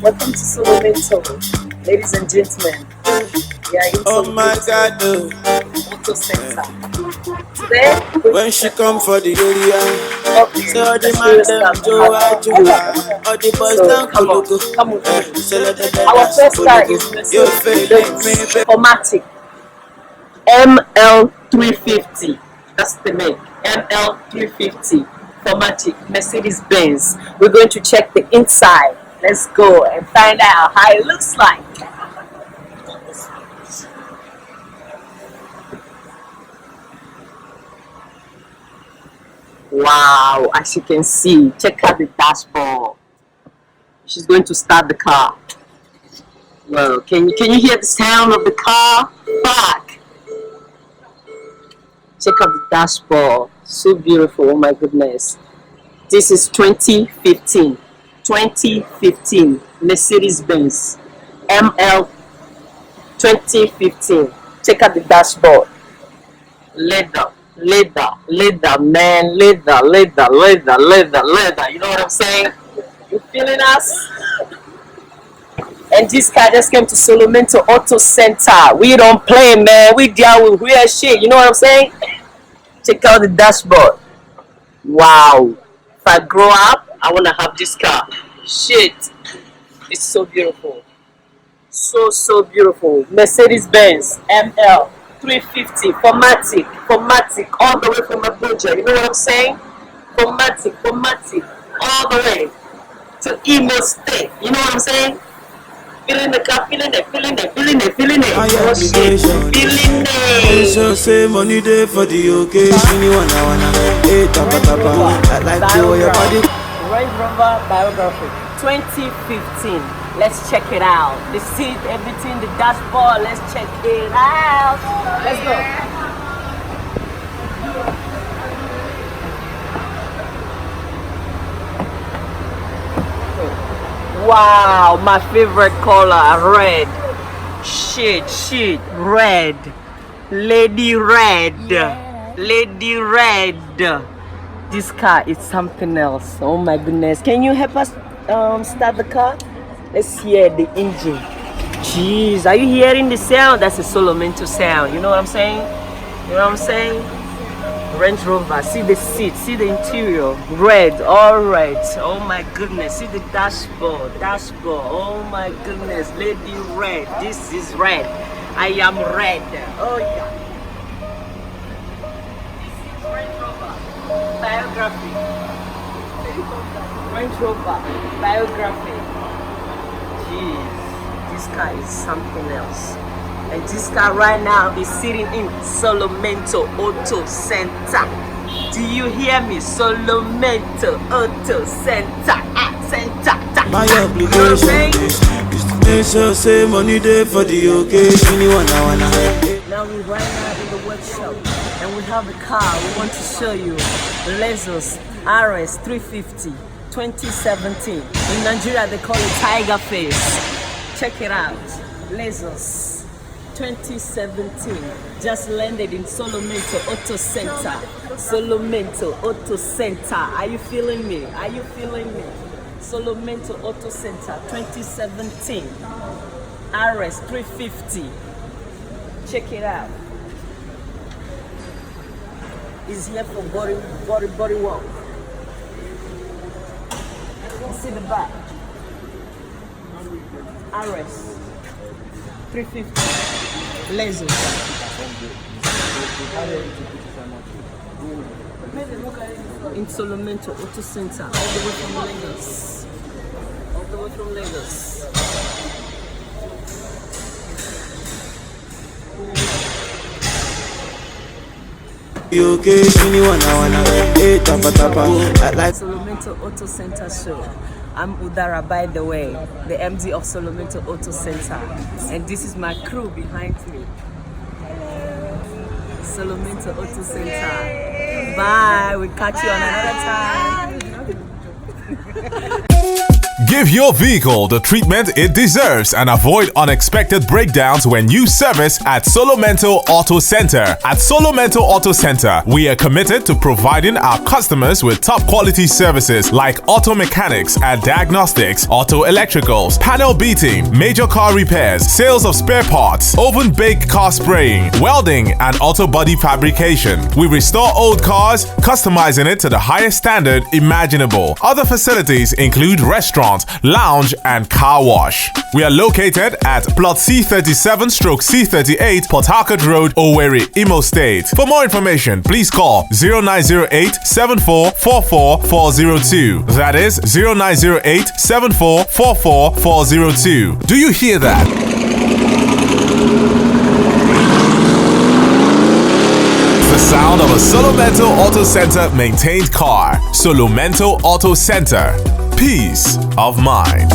Welcome to Solomento, ladies and gentlemen. We are in Oh my God, Auto Center. Today, we're when she come for the area, up say all a the man serious them car Joa Joa, all the boys So them come Kulugu, on, come with me. say let the Our dance first car Kulugu. is You Mercedes feeling me, Benz baby? Formatic ML350. That's the name. ML350 Formatic Mercedes Benz. We're going to check the inside. Let's go and find out how it looks like. Wow, as you can see, check out the dashboard. She's going to start the car. Well, can you hear the sound of the car? Fuck! Check out the dashboard. So beautiful, oh my goodness. This is 2015. 2015 Mercedes-Benz ML 2015. Check out the dashboard. Leather, man, leather. You know what I'm saying? You feeling us? And this car just came to Solomento Auto Center. We don't play, man. We deal with real shit. You know what I'm saying? Check out the dashboard. Wow. If I grow up, I want to have this car. Shit. It's so beautiful. So beautiful. Mercedes-Benz ML 350 Formatic, all the way from Abuja. You know what I'm saying? Formatic, all the way to Imo State. You know what I'm saying? Feeling the car, feeling it. My Oh shit, obligation feeling is it. just say money day for the occasion. You wanna, hey tapa tapa. I like the way your body. Range Rover Biography 2015. Let's check it out. The seat, everything, the dashboard. Let's check it out. Let's go. Wow, my favorite color, red. Shit, red. Lady red. Lady red. This car is something else. Oh my goodness. Can you help us start the car? Let's hear the engine. Jeez, are you hearing the sound? That's a Solomento sound. You know what I'm saying? You know what I'm saying? Range Rover. See the seat. See the interior. Red. All red. Oh my goodness. See the dashboard. Oh my goodness. Lady red. This is red. I am red. Oh yeah. Range Rover Biography. Range Rover Biography. Jeez, this car is something else. And this car right now is sitting in Solomento Auto Center. Do you hear me? Solomento Auto Center. My obligation is to make sure say money day for the occasion. You wanna. Now we're right now in the workshop and we have a car we want to show you. Lexus RS 350 2017. In Nigeria they call it Tiger Face. Check it out. Lexus 2017 just landed in Solomento Auto Center. Solomento Auto Center. Are you feeling me? Solomento Auto Center 2017 RS 350. Check it out. It's here for body work. You see the back. RS 350 Lexus. In Solomento Auto Center, all the way from Lagos. The occasion you wanna, hey tapa tapa. I like Solomento Auto Center show. I'm Udara, by the way, the MD of Solomento Auto Center, and this is my crew behind me. Solomento Auto Center. Bye. We'll catch you on another time. Give your vehicle the treatment it deserves and avoid unexpected breakdowns when you service at Solomento Auto Center. At Solomento Auto Center, we are committed to providing our customers with top quality services like auto mechanics and diagnostics, auto electricals, panel beating, major car repairs, sales of spare parts, oven baked car spraying, welding, and auto body fabrication. We restore old cars, customizing it to the highest standard imaginable. Other facilities include restaurant, lounge, and car wash. We are located at plot C37/C38 Port Harcourt Road, Owerri, Imo State. For more information, please call 0908 7444 402. That is 0908 7444 402. Do you hear that? The sound of a Solomento Auto Center maintained car. Solomento Auto Center. Peace of mind.